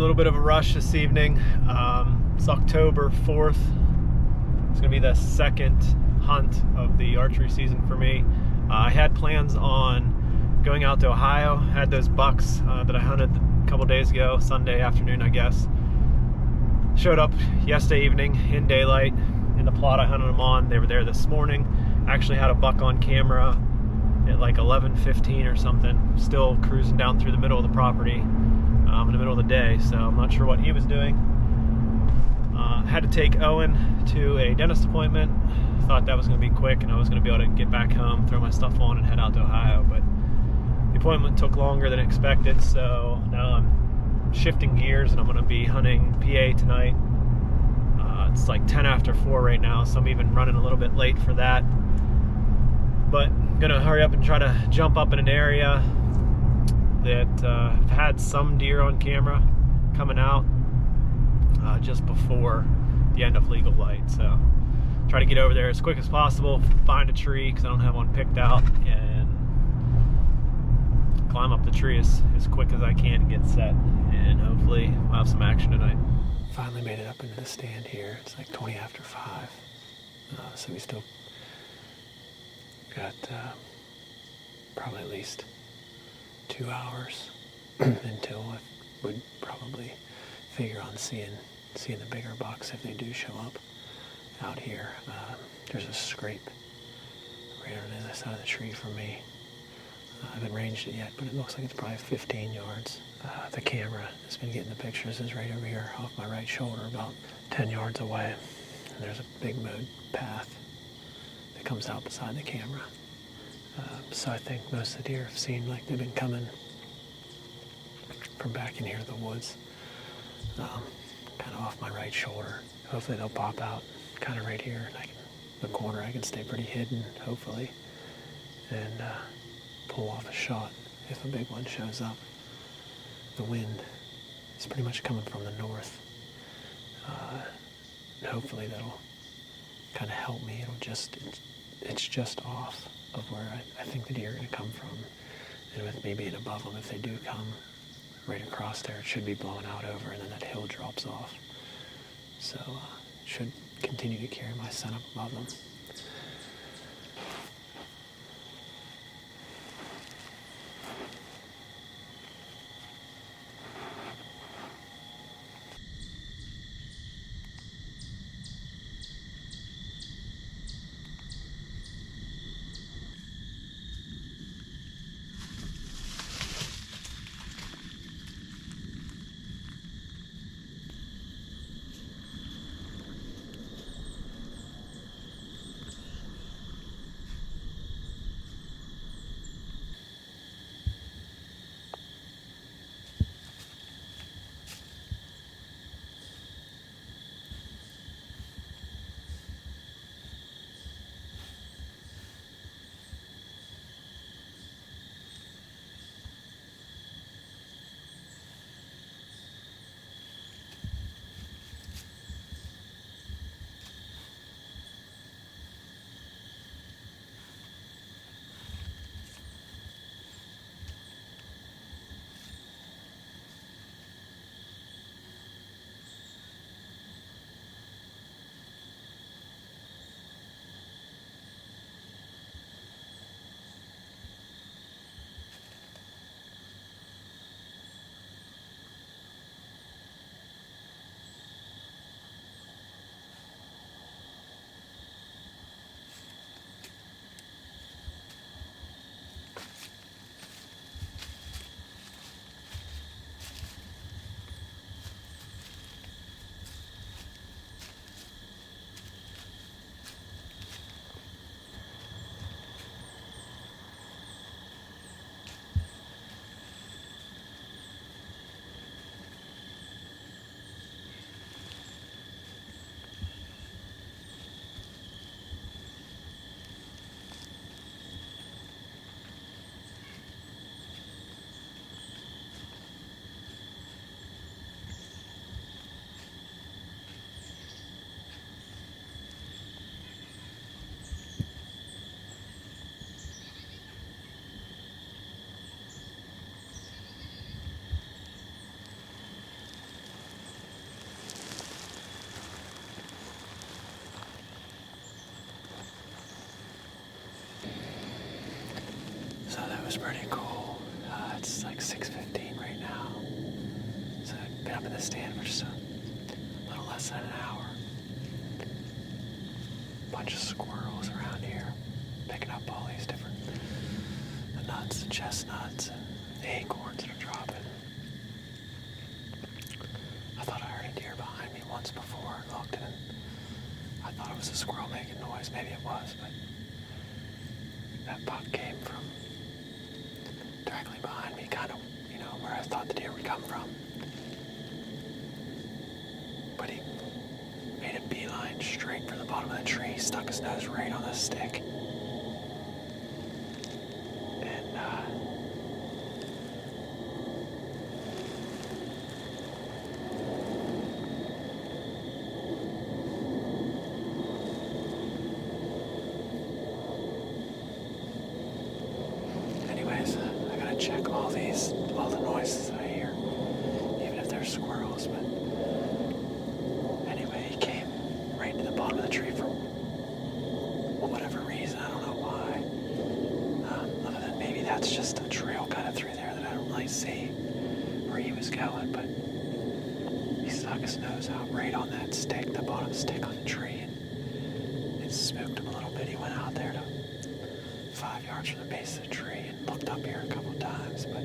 little bit of a rush this evening. It's October 4th. It's going to be the second hunt of the archery season for me. I had plans on going out to Ohio. Had those bucks that I hunted a couple days ago, Sunday afternoon, I guess. Showed up yesterday evening in daylight in the plot I hunted them on. They were there this morning. Actually had a buck on camera at like 11:15 or something, still cruising down through the middle of the property in the middle of the day, so I'm not sure what he was doing. Had to take Owen to a dentist appointment. Thought that was going to be quick and I was going to be able to get back home, throw my stuff on, and head out to Ohio, but the appointment took longer than expected, so now I'm shifting gears and I'm going to be hunting PA tonight. It's like 10 after 4 right now, so I'm even running a little bit late for that. But I'm going to hurry up and try to jump up in an area that I've had some deer on camera coming out just before the end of legal light. So try to get over there as quick as possible, find a tree because I don't have one picked out, and climb up the tree as quick as I can and get set, and hopefully we'll have some action tonight. Finally made it up into the stand here. It's like 20 after 5, so we still got probably at least 2 hours until I would probably figure on seeing the bigger bucks if they do show up out here. There's a scrape right on the other side of the tree from me. I haven't ranged it yet, but it looks like it's probably 15 yards. The camera that's been getting the pictures is right over here off my right shoulder, about 10 yards away. And there's a big mowed path that comes out beside the camera. So I think most of the deer have seemed like they've been coming from back in here in the woods, kind of off my right shoulder. Hopefully they'll pop out kind of right here. The corner I can stay pretty hidden, hopefully, and pull off a shot if a big one shows up. The wind is pretty much coming from the north. And hopefully that'll kind of help me. It's just off of where I think the deer are going to come from. And with me being above them, if they do come right across there, it should be blowing out over, and then that hill drops off. So it should continue to carry my scent up above them. So that was pretty cool. It's like 6:15 right now. So I've been up in the stand for just a little less than an hour. Bunch of squirrels around here, picking up all these different nuts and chestnuts and acorns that are dropping. I thought I heard a deer behind me once before. I looked and I thought it was a squirrel making noise. Maybe it was, but that buck came from directly behind me, kind of, where I thought the deer would come from. But he made a beeline straight for the bottom of the tree, stuck his nose right on the stick. And, anyways, I gotta check all the noises I hear, even if they're squirrels, but anyway, he came right to the bottom of the tree for whatever reason. I don't know why. Other than maybe that's just a trail kind of through there that I don't really see where he was going, but he stuck his nose out right on that stick, the bottom stick on the tree, and it spooked him a little bit. He went out there to 5 yards from the base of the tree and looked up here a couple times, but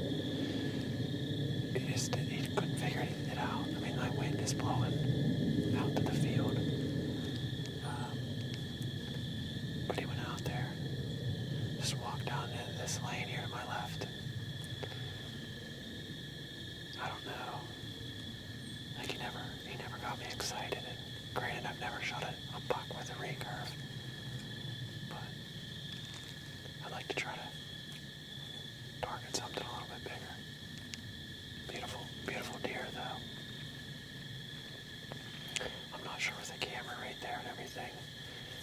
he couldn't figure it out. I mean, my wind is blowing out to the field. But he went out there, just walked down into this lane here to my left. I don't know. Like he never got me excited. And granted, I've never shot a buck with a recurve, but I'd like to try to target something a little bit bigger. Beautiful, beautiful deer though. I'm not sure with the camera right there and everything,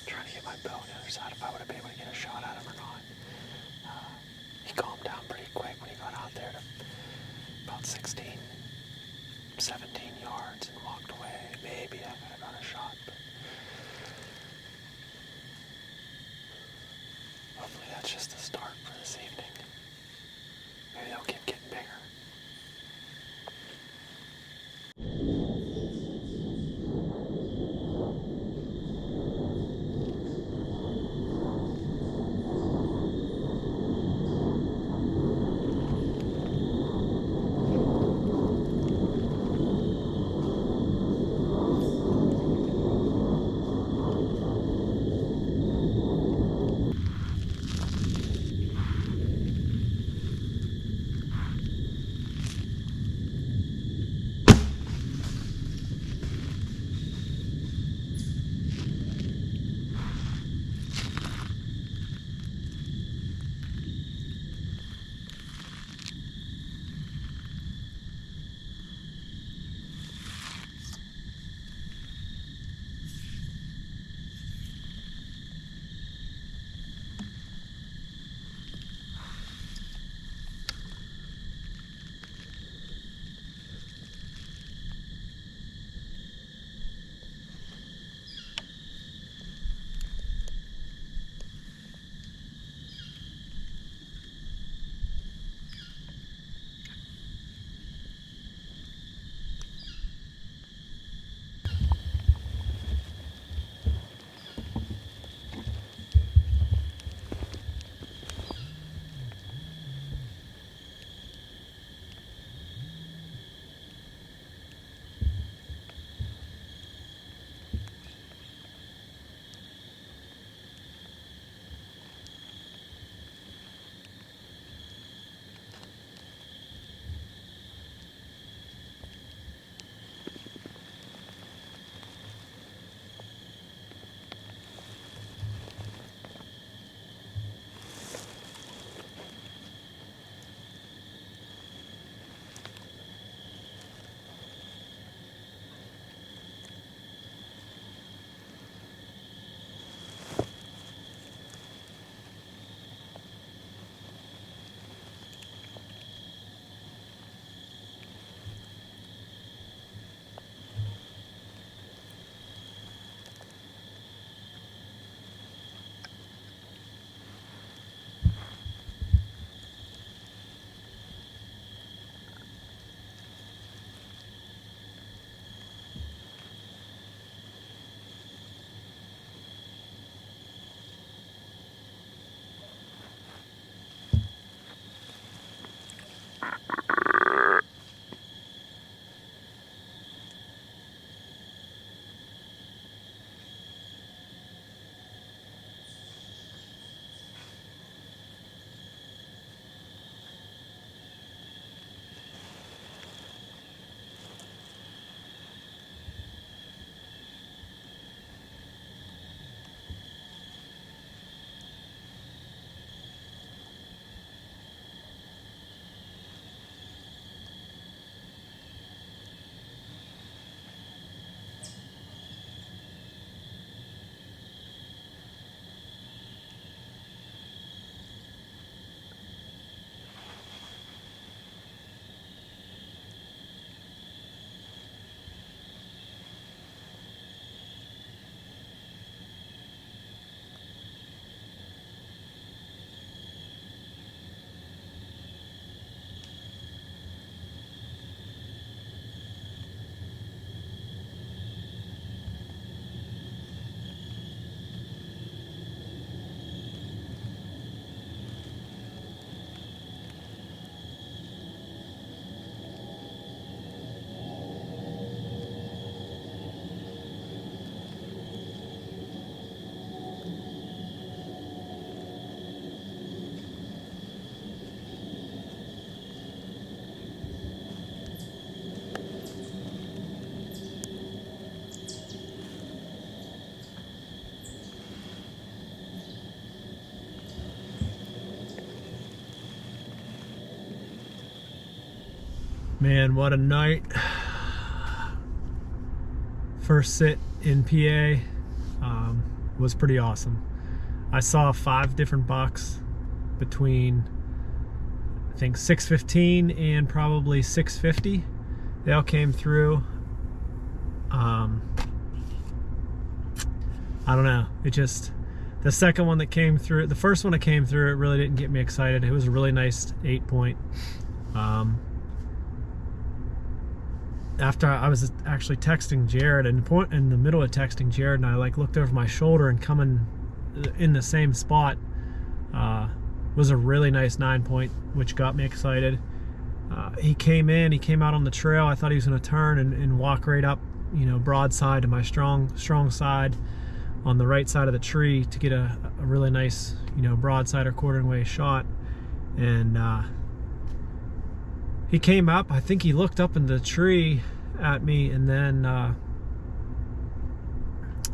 trying to get my bow on the other side if I would have been able to get a shot at him or not. He calmed down pretty quick when he got out there to about 16, 17 yards and walked away. Maybe I could have got a shot, but hopefully that's just the start for this evening. Maybe they'll keep getting bigger. Man, what a night. First sit in PA was pretty awesome. I saw 5 different bucks between, I think, 6:15 and probably 6:50. They all came through. I don't know. It just, the second one that came through, the first one that came through, it really didn't get me excited. It was a really nice 8-point. After I was actually texting Jared, and in the middle of texting Jared, and I like looked over my shoulder, and coming in the same spot was a really nice 9-point, which got me excited. He came out on the trail. I thought he was going to turn and walk right up, you know, broadside to my strong side on the right side of the tree to get a really nice, you know, broadside or quartering way shot. And he came up, I think he looked up in the tree at me, and then I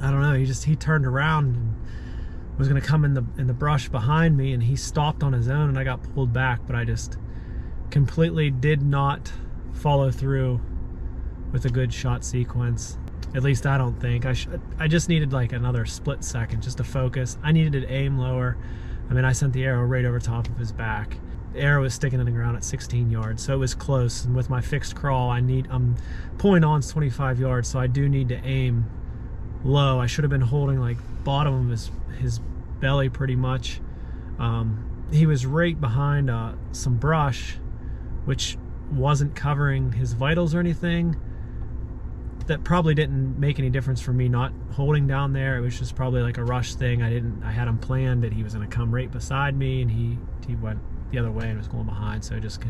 don't know, he turned around and was gonna come in the brush behind me, and he stopped on his own, and I got pulled back. But I just completely did not follow through with a good shot sequence. At least I don't think. I just needed like another split second just to focus. I needed to aim lower. I mean, I sent the arrow right over top of his back. The arrow was sticking in the ground at 16 yards, so it was close. And with my fixed crawl, I'm pulling on 25 yards, so I do need to aim low. I should have been holding like bottom of his belly pretty much. He was right behind some brush, which wasn't covering his vitals or anything. That probably didn't make any difference for me not holding down there. It was just probably like a rush thing. I had him planned that he was going to come right beside me, and he went the other way and was going behind, so I just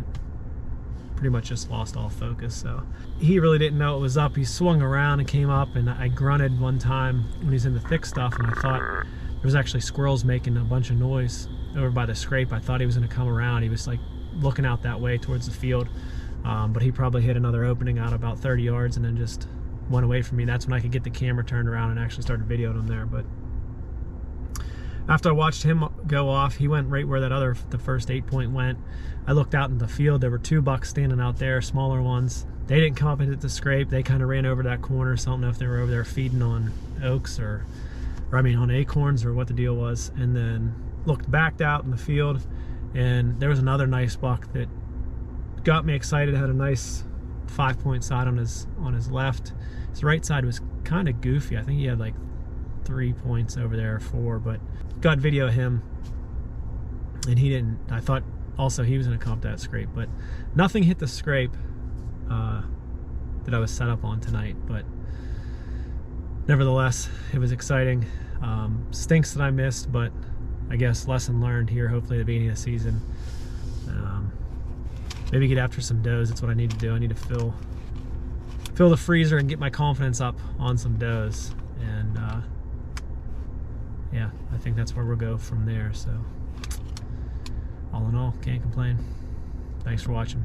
pretty much just lost all focus. So he really didn't know it was up. He swung around and came up, and I grunted one time when he's in the thick stuff, and I thought there was actually squirrels making a bunch of noise over by the scrape. I thought he was going to come around. He was like looking out that way towards the field, but he probably hit another opening out about 30 yards and then just went away from me. That's when I could get the camera turned around and actually started videoing him there. But after I watched him go off, he went right where the first 8-point went. I looked out in the field. There were 2 bucks standing out there, smaller ones. They didn't come up and hit the scrape. They kind of ran over that corner. So I don't know if they were over there feeding on oaks or I mean on acorns, or what the deal was. And then looked back out in the field, and there was another nice buck that got me excited. Had a nice 5-point side on his left. His right side was kind of goofy. I think he had like 3 points over there, or 4, but got video of him, and he didn't. I thought also he was going to come up that scrape, but nothing hit the scrape that I was set up on tonight. But nevertheless, it was exciting. Stinks that I missed, but I guess lesson learned here. Hopefully at the beginning of the season, maybe get after some does. That's what I need to do. I need to fill the freezer and get my confidence up on some does. And yeah, I think that's where we'll go from there. So all in all, can't complain. Thanks for watching.